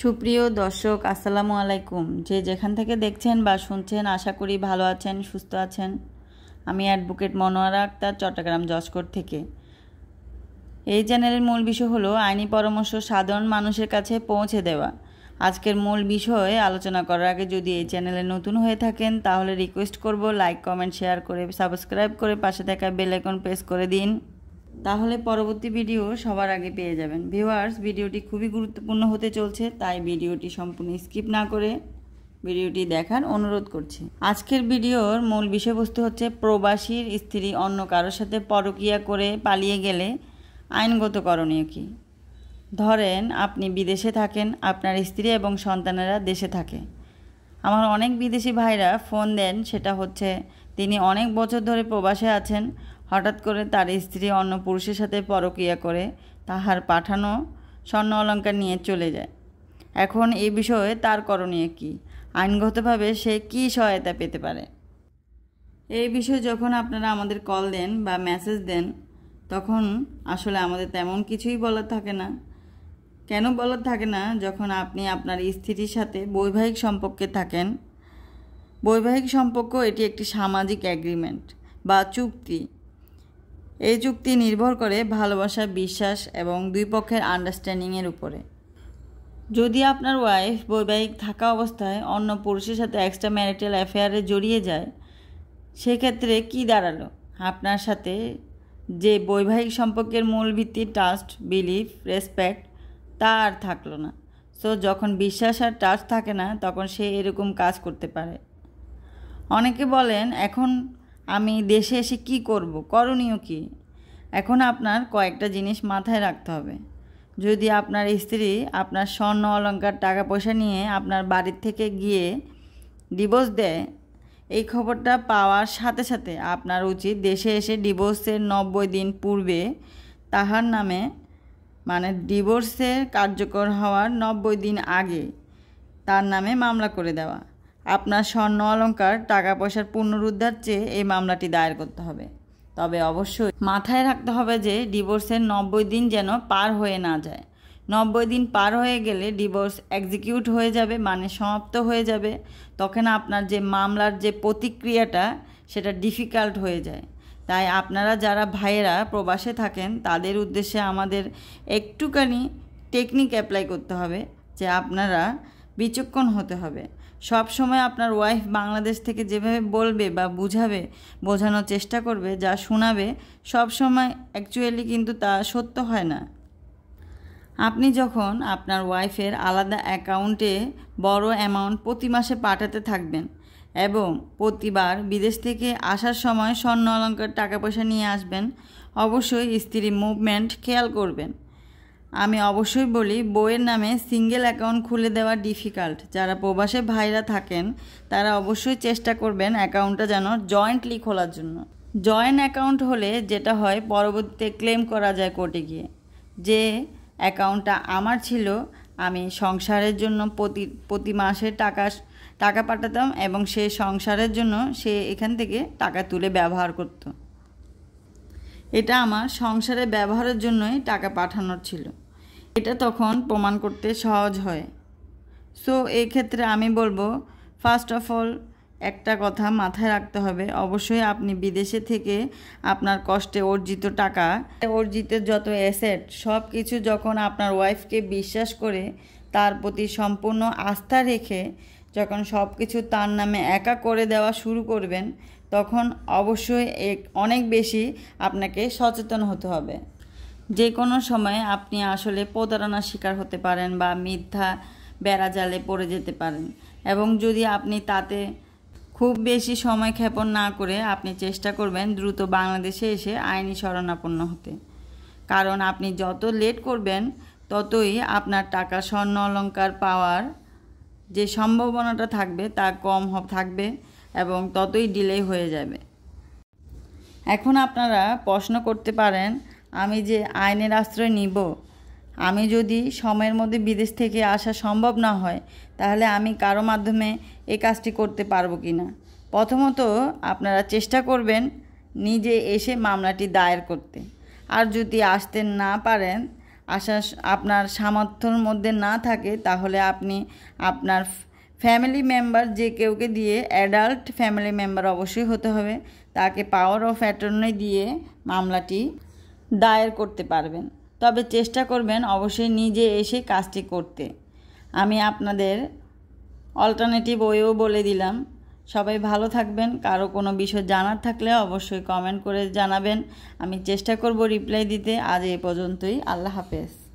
সুপ্রিয় দর্শক আসসালামু আলাইকুম। যে যেখান থেকে দেখছেন বা শুনছেন আশা করি ভালো আছেন, সুস্থ আছেন। আমি অ্যাডভোকেট মনোয়ারা আক্তার, চট্টগ্রাম জজকোর্ট থেকে। এই চ্যানেলের মূল বিষয় হলো আইনি পরামর্শ সাধারণ মানুষের কাছে পৌঁছে দেওয়া। আজকের মূল বিষয়ে আলোচনা করার আগে যদি এই চ্যানেলে নতুন হয়ে থাকেন তাহলে রিকোয়েস্ট করব লাইক, কমেন্ট, শেয়ার করে সাবস্ক্রাইব করে পাশে থাকা বেল আইকন প্রেস করে দিন, তাহলে পরবর্তী ভিডিও সবার আগে পেয়ে যাবেন। ভিউয়ার্স, ভিডিওটি খুবই গুরুত্বপূর্ণ হতে চলছে, তাই ভিডিওটি সম্পূর্ণ স্কিপ না করে ভিডিওটি দেখার অনুরোধ করছি। আজকের ভিডিওর মূল বিষয়বস্তু হচ্ছে প্রবাসীর স্ত্রী অন্য কারোর সাথে পরকীয়া করে পালিয়ে গেলে আইনগত করণীয় কী। ধরেন আপনি বিদেশে থাকেন, আপনার স্ত্রী এবং সন্তানেরা দেশে থাকে। আমার অনেক বিদেশি ভাইরা ফোন দেন, সেটা হচ্ছে তিনি অনেক বছর ধরে প্রবাসে আছেন, হঠাৎ করে তার স্ত্রী অন্য পুরুষের সাথে পরকীয়া করে তাহার পাঠানো স্বর্ণ অলংকার নিয়ে চলে যায়। এখন এই বিষয়ে তার করণীয় কী, আইনগতভাবে সে কী সহায়তা পেতে পারে। এই বিষয়ে যখন আপনারা আমাদের কল দেন বা মেসেজ দেন তখন আসলে আমাদের তেমন কিছুই বলার থাকে না। কেন বলার থাকে না? যখন আপনি আপনার স্ত্রীর সাথে বৈবাহিক সম্পর্কে থাকেন, বৈবাহিক সম্পর্ক এটি একটি সামাজিক এগ্রিমেন্ট বা চুক্তি। এই চুক্তি নির্ভর করে ভালোবাসা, বিশ্বাস এবং দুই পক্ষের আন্ডারস্ট্যান্ডিংয়ের উপরে। যদি আপনার ওয়াইফ বৈবাহিক থাকা অবস্থায় অন্য পুরুষের সাথে এক্সট্রা ম্যারিটাল অ্যাফেয়ারে জড়িয়ে যায়, সেক্ষেত্রে কি দাঁড়ালো? আপনার সাথে যে বৈবাহিক সম্পর্কের মূল ভিত্তি ট্রাস্ট, বিলিফ, রেসপেক্ট, তা আর থাকলো না। সো যখন বিশ্বাস আর ট্রাস্ট থাকে না তখন সে এরকম কাজ করতে পারে। অনেকে বলেন, এখন আমি দেশে এসে কি করব, করণীয় কী? এখন আপনার কয়েকটা জিনিস মাথায় রাখতে হবে। যদি আপনার স্ত্রী আপনার স্বর্ণ অলংকার, টাকা পয়সা নিয়ে আপনার বাড়ির থেকে গিয়ে ডিভোর্স দেয়, এই খবরটা পাওয়ার সাথে সাথে আপনার উচিত দেশে এসে ডিভোর্সের 90 দিন পূর্বে তাহার নামে, মানে ডিভোর্সের কার্যকর হওয়ার 90 দিন আগে তার নামে মামলা করে দেওয়া। আপনার স্বর্ণ অলংকার, টাকা পয়সার পুনরুদ্ধার চেয়ে এই মামলাটি দায়ের করতে হবে। তবে অবশ্যই মাথায় রাখতে হবে যে ডিভোর্সের 90 দিন যেন পার হয়ে না যায়। 90 দিন পার হয়ে গেলে ডিভোর্স এক্সিকিউট হয়ে যাবে, মানে সমাপ্ত হয়ে যাবে। তখন আপনার যে মামলার যে প্রতিক্রিয়াটা সেটা ডিফিকাল্ট হয়ে যায়। তাই আপনারা যারা ভাইয়েরা প্রবাসে থাকেন তাদের উদ্দেশ্যে আমাদের একটুখানি টেকনিক অ্যাপ্লাই করতে হবে, যে আপনারা বিচক্ষণ হতে হবে। সব সময় আপনার ওয়াইফ বাংলাদেশ থেকে যেভাবে বলবে বা বোঝানোর চেষ্টা করবে, যা শোনাবে, সব সময় অ্যাকচুয়ালি কিন্তু তা সত্য হয় না। আপনি যখন আপনার ওয়াইফের আলাদা অ্যাকাউন্টে বড় অ্যামাউন্ট প্রতি মাসে পাঠাতে থাকবেন এবং প্রতিবার বিদেশ থেকে আসার সময় স্বর্ণ অলংকার, টাকা পয়সা নিয়ে আসবেন, অবশ্যই স্ত্রীর মুভমেন্ট খেয়াল করবেন। আমি অবশ্যই বলি, বউয়ের নামে সিঙ্গেল অ্যাকাউন্ট খুলে দেওয়া ডিফিকাল্ট। যারা প্রবাসে ভাইরা থাকেন তারা অবশ্যই চেষ্টা করবেন অ্যাকাউন্টটা যেন জয়েন্টলি খোলার জন্য। জয়েন্ট অ্যাকাউন্ট হলে যেটা হয়, পরবর্তীতে ক্লেম করা যায় কোর্টে গিয়ে, যে অ্যাকাউন্টটা আমার ছিল, আমি সংসারের জন্য প্রতি মাসে টাকা পাঠাতাম এবং সে সংসারের জন্য সে এখান থেকে টাকা তুলে ব্যবহার করত। এটা আমার সংসারে ব্যবহারের জন্যই টাকা পাঠানোর ছিল। এটা তখন প্রমাণ করতে সহজ হয়। সো এই ক্ষেত্রে আমি বলবো, ফার্স্ট অফ অল একটা কথা মাথায় রাখতে হবে, অবশ্যই আপনি বিদেশে থেকে আপনার কষ্টে অর্জিত টাকা, অর্জিত যত অ্যাসেট, সব কিছু যখন আপনার ওয়াইফকে বিশ্বাস করে তার প্রতি সম্পূর্ণ আস্থা রেখে যখন সব কিছু তার নামে একা করে দেওয়া শুরু করবেন, তখন অবশ্যই অনেক বেশি আপনাকে সচেতন হতে হবে। যে কোনো সময় আপনি আসলে প্রতারণার শিকার হতে পারেন বা মিথ্যা বেড়াজালে পড়ে যেতে পারেন। এবং যদি আপনি তাতে খুব বেশি সময় ক্ষেপণ না করে আপনি চেষ্টা করবেন দ্রুত বাংলাদেশে এসে আইনি শরণাপন্ন হতে। কারণ আপনি যত লেট করবেন ততই আপনার টাকা, স্বর্ণ অলংকার পাওয়ার যে সম্ভাবনাটা থাকবে তা কম থাকবে এবং ততই ডিলে হয়ে যাবে। এখন আপনারা প্রশ্ন করতে পারেন, আমি যে আইনের আশ্রয় নিব, আমি যদি সময়ের মধ্যে বিদেশ থেকে আসা সম্ভব না হয় তাহলে আমি কারো মাধ্যমে এই কাজটি করতে পারবো কি না। প্রথমত আপনারা চেষ্টা করবেন নিজে এসে মামলাটি দায়ের করতে। আর যদি আসতে না পারেন আপনার সামর্থ্যের মধ্যে না থাকে, তাহলে আপনি আপনার ফ্যামিলি মেম্বার যে কেউকে দিয়ে, অ্যাডাল্ট ফ্যামিলি মেম্বার অবশ্যই হতে হবে, তাকে পাওয়ার অফ অ্যাটর্নি দিয়ে মামলাটি দায়ের করতে পারবেন। তবে চেষ্টা করবেন অবশ্যই নিজে এসে কাজটি করতে। আমি আপনাদের অল্টারনেটিভ ওয়েও বলে দিলাম। সবাই ভালো থাকবেন। কারো কোনো বিষয় জানার থাকলে অবশ্যই কমেন্ট করে জানাবেন। আমি চেষ্টা করব রিপ্লাই দিতে। আজ এই পর্যন্তই। আল্লাহ হাফেজ।